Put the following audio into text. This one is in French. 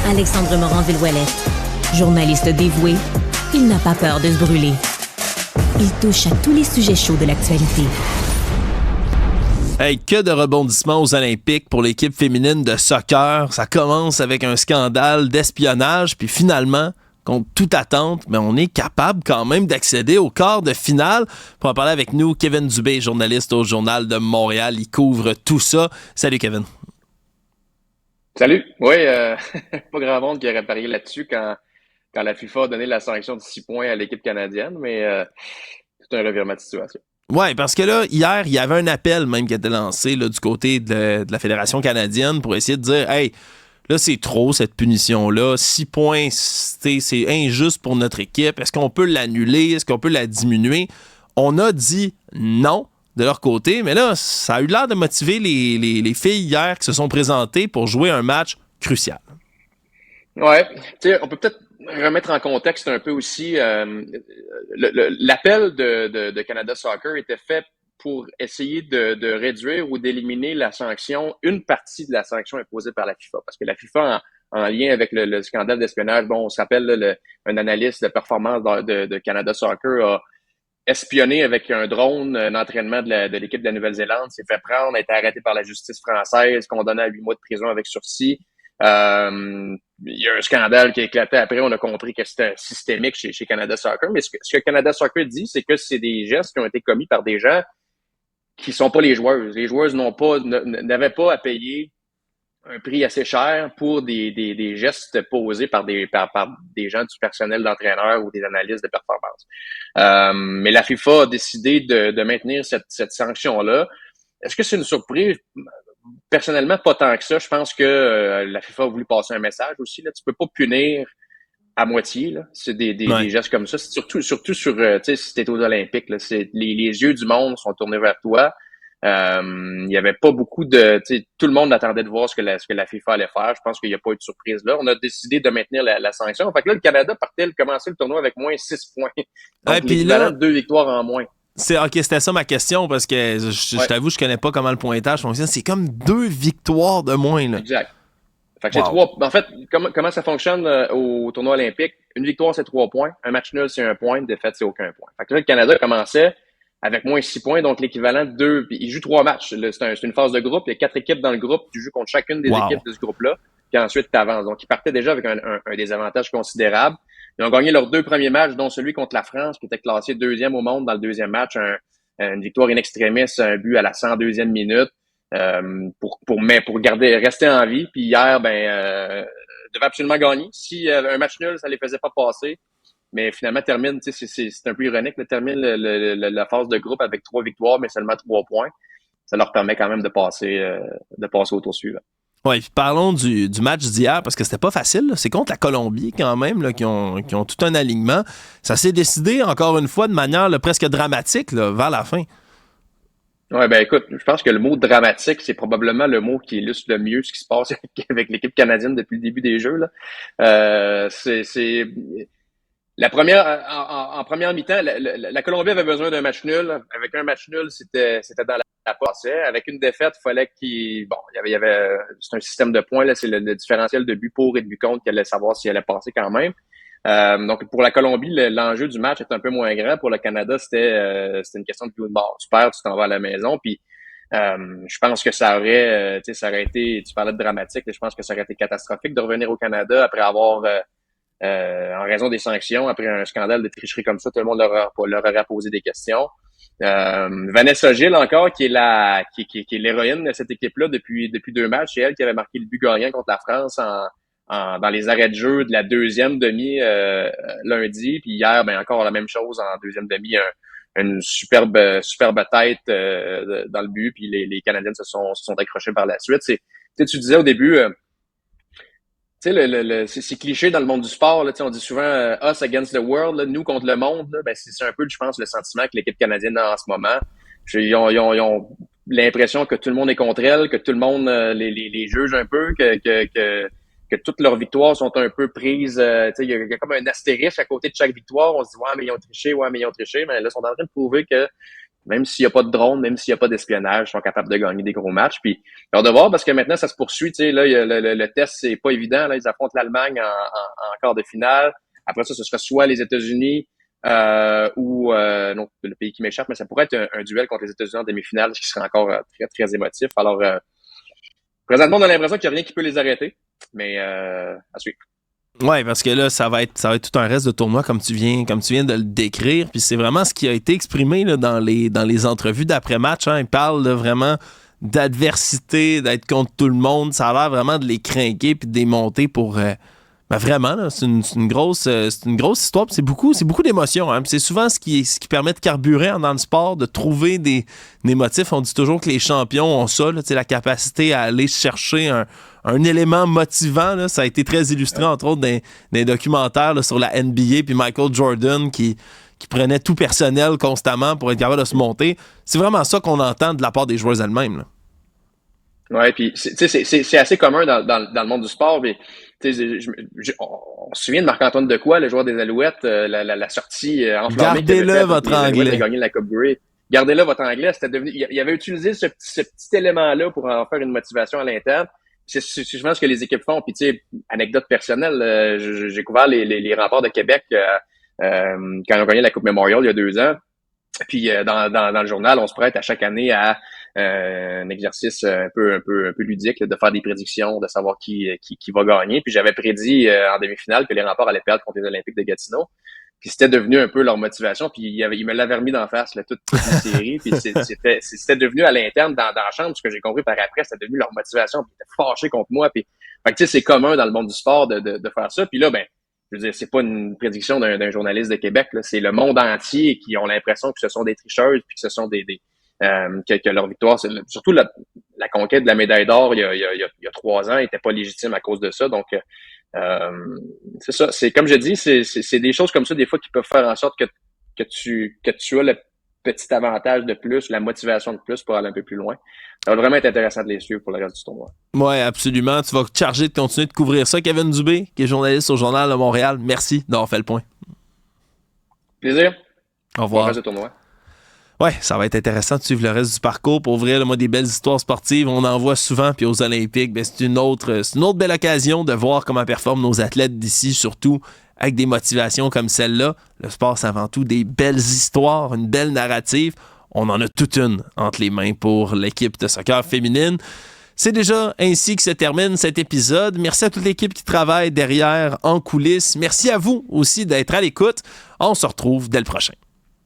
Alexandre Morin-Villouellette. Journaliste dévoué, il n'a pas peur de se brûler. Il touche à tous les sujets chauds de l'actualité. Hey, que de rebondissements aux Olympiques pour l'équipe féminine de soccer. Ça commence avec un scandale d'espionnage, puis finalement, contre toute attente, mais on est capable quand même d'accéder au quart de finale. Pour en parler avec nous, Kevin Dubé, journaliste au Journal de Montréal. Il couvre tout ça. Salut, Kevin. Salut. Oui, pas grand monde qui aurait parié là-dessus quand la FIFA a donné la sanction de 6 points à l'équipe canadienne, mais c'est un revirement de situation. Oui, parce que là, hier, il y avait un appel même qui a été lancé là, du côté de la Fédération canadienne pour essayer de dire « Hey, là, c'est trop, cette punition-là. 6 points, c'est injuste pour notre équipe. Est-ce qu'on peut l'annuler? Est-ce qu'on peut la diminuer? » On a dit non de leur côté, mais là, ça a eu l'air de motiver les filles hier qui se sont présentées pour jouer un match crucial. Ouais, tu sais, on peut peut-être remettre en contexte un peu aussi. L'appel de Canada Soccer était fait pour essayer de réduire ou d'éliminer la sanction, une partie de la sanction imposée par la FIFA. Parce que la FIFA, en lien avec le scandale d'espionnage, bon, on se rappelle, un analyste de performance de Canada Soccer a espionné avec un drone un entraînement de l'équipe de la Nouvelle-Zélande, s'est fait prendre, a été arrêté par la justice française, condamné à 8 mois de prison avec sursis. Il y a un scandale qui a éclaté après, on a compris que c'était systémique chez Canada Soccer, mais ce que Canada Soccer dit, c'est que c'est des gestes qui ont été commis par des gens qui sont pas les joueuses. Les joueuses n'avaient pas à payer un prix assez cher pour des gestes posés par des gens du personnel d'entraîneur ou des analystes de performance. Mais la FIFA a décidé de maintenir cette sanction-là. Est-ce que c'est une surprise? Personnellement, pas tant que ça. Je pense que la FIFA a voulu passer un message aussi. Là. Tu peux pas punir à moitié. Là. C'est des gestes comme ça. C'est surtout sur, tu sais, si t'es aux Olympiques, là, les yeux du monde sont tournés vers toi. Il y avait pas beaucoup de, tu sais, tout le monde attendait de voir ce que la FIFA allait faire. Je pense qu'il n'y a pas eu de surprise là. On a décidé de maintenir la sanction. Fait que là, le Canada partait commencer le tournoi avec moins 6 points. Donc, l'équivalent de 2 victoires en moins. C'était ça ma question, parce que je t'avoue, je connais pas comment le pointage fonctionne. C'est comme 2 victoires de moins, là. Exact. Fait que c'est 3. En fait, comment ça fonctionne au tournoi olympique? Une victoire, c'est 3 points. Un match nul, c'est 1 point. Une défaite, c'est aucun point. Fait que là, le Canada commençait avec moins 6 points, donc l'équivalent de 2. Puis il joue 3 matchs. C'est une phase de groupe. Il y a 4 équipes dans le groupe. Tu joues contre chacune des équipes de ce groupe-là. Puis ensuite, tu avances. Donc, ils partaient déjà avec un désavantage considérable. Ils ont gagné leurs 2 premiers matchs, dont celui contre la France, qui était classé 2e au monde dans le 2e match. Une victoire in extremis, un but à la 102e minute. Pour rester en vie. Puis hier, devaient absolument gagner. Si un match nul, ça les faisait pas passer. Mais finalement, termine, tu sais, c'est un peu ironique, termine la phase de groupe avec 3 victoires, mais seulement 3 points. Ça leur permet quand même de passer au tour suivant. Oui, puis parlons du match d'hier, parce que c'était pas facile. Là. C'est contre la Colombie, quand même, là, qui ont tout un alignement. Ça s'est décidé, encore une fois, de manière là, presque dramatique là, vers la fin. Ouais, écoute, je pense que le mot dramatique, c'est probablement le mot qui illustre le mieux ce qui se passe avec l'équipe canadienne depuis le début des Jeux. Là. C'est la première en première mi-temps, la Colombie avait besoin d'un match nul. Avec un match nul, c'était dans la passe. Avec une défaite, il fallait il y avait c'est un système de points là, c'est le différentiel de but pour et de but contre qui allait savoir s'il allait passer quand même. Donc pour la Colombie, l'enjeu du match est un peu moins grand. Pour le Canada, c'était une question de vie ou de mort. Tu perds, tu t'en vas à la maison. Puis je pense que ça aurait été, tu parlais de dramatique, je pense que ça aurait été catastrophique de revenir au Canada après avoir en raison des sanctions, après un scandale de tricherie comme ça, tout le monde leur aurait posé des questions. Vanessa Gilles encore, qui est l'héroïne de cette équipe-là depuis 2 matchs, c'est elle qui avait marqué le but gagnant contre la France dans les arrêts de jeu de la 2e demi lundi, puis hier, encore la même chose en 2e demi, une superbe tête dans le but, puis les Canadiens se sont accrochés par la suite. Tu disais au début, tu sais, c'est cliché dans le monde du sport, là, on dit souvent us against the world, là, nous contre le monde. Là, c'est un peu, je pense, le sentiment que l'équipe canadienne a en ce moment. Ils ont l'impression que tout le monde est contre elle, que tout le monde les juge un peu, que toutes leurs victoires sont un peu prises. Il y a comme un astérisque à côté de chaque victoire. On se dit ouais, mais ils ont triché, mais là, ils sont en train de prouver que Même s'il n'y a pas de drone, même s'il n'y a pas d'espionnage, ils sont capables de gagner des gros matchs. Puis, alors de voir, parce que maintenant, ça se poursuit. Tu sais, là, le test, c'est pas évident. Là, ils affrontent l'Allemagne en quart de finale. Après ça, ce sera soit les États-Unis ou non, le pays qui m'échappe, mais ça pourrait être un duel contre les États-Unis en demi-finale, ce qui serait encore très, très émotif. Alors, présentement, on a l'impression qu'il n'y a rien qui peut les arrêter, mais à suivre. Ouais, parce que là, ça va être tout un reste de tournoi comme tu viens de le décrire. Puis c'est vraiment ce qui a été exprimé là, dans les entrevues d'après-match. Hein. Ils parlent là, vraiment d'adversité, d'être contre tout le monde. Ça a l'air vraiment de les craquer puis de les monter pour... vraiment, là, c'est une grosse histoire. C'est beaucoup d'émotions. Hein. C'est souvent ce qui permet de carburer dans le sport, de trouver des motifs. On dit toujours que les champions ont ça, là, la capacité à aller chercher un élément motivant. Là. Ça a été très illustré, entre autres, dans des documentaires là, sur la NBA, puis Michael Jordan qui prenait tout personnel constamment pour être capable de se monter. C'est vraiment ça qu'on entend de la part des joueurs elles-mêmes. Là. Ouais, puis c'est assez commun dans le monde du sport. Mais, on se souvient de Marc-Antoine Dequoy, le joueur des Alouettes, la sortie enflammée. Gardez-le votre anglais. Il a gagné la Coupe Grey. Gardez-le votre anglais. C'était devenu, il avait utilisé ce petit élément-là pour en faire une motivation à l'interne. C'est souvent ce que les équipes font. Puis tu sais, anecdote personnelle, j'ai couvert les remparts de Québec quand ils ont gagné la Coupe Memorial il y a 2 ans. Puis dans le journal, on se prête à chaque année à un exercice un peu ludique là, de faire des prédictions, de savoir qui va gagner. Puis j'avais prédit en demi-finale que les Remparts allaient perdre contre les Olympiques de Gatineau. Puis c'était devenu un peu leur motivation. Puis il me l'avait remis d'en face là, toute la série. Puis c'était devenu à l'interne dans la chambre, ce que j'ai compris par après, c'était devenu leur motivation. Puis ils étaient fâchés contre moi. Puis fait que tu sais, c'est commun dans le monde du sport de faire ça. Puis là, je veux dire, c'est pas une prédiction d'un journaliste de Québec, là. C'est le monde entier qui ont l'impression que ce sont des tricheuses puis que ce sont que leur victoire, surtout la conquête de la médaille d'or il y a 3 ans, était pas légitime à cause de ça. Donc, c'est ça. C'est comme je dis, c'est des choses comme ça des fois qui peuvent faire en sorte que tu as le petit avantage de plus, la motivation de plus pour aller un peu plus loin. Ça va vraiment être intéressant de les suivre pour le reste du tournoi. Oui, absolument. Tu vas te charger de continuer de couvrir ça. Kevin Dubé, qui est journaliste au Journal de Montréal, merci d'avoir fait le point. Plaisir. Au revoir. Pour le reste du tournoi. Ouais, ça va être intéressant de suivre le reste du parcours. Pour ouvrir des belles histoires sportives, on en voit souvent. Puis aux Olympiques, c'est une autre belle occasion de voir comment performent nos athlètes d'ici, surtout avec des motivations comme celle-là. Le sport, c'est avant tout des belles histoires, une belle narrative. On en a toute une entre les mains pour l'équipe de soccer féminine. C'est déjà ainsi que se termine cet épisode. Merci à toute l'équipe qui travaille derrière, en coulisses. Merci à vous aussi d'être à l'écoute. On se retrouve dès le prochain.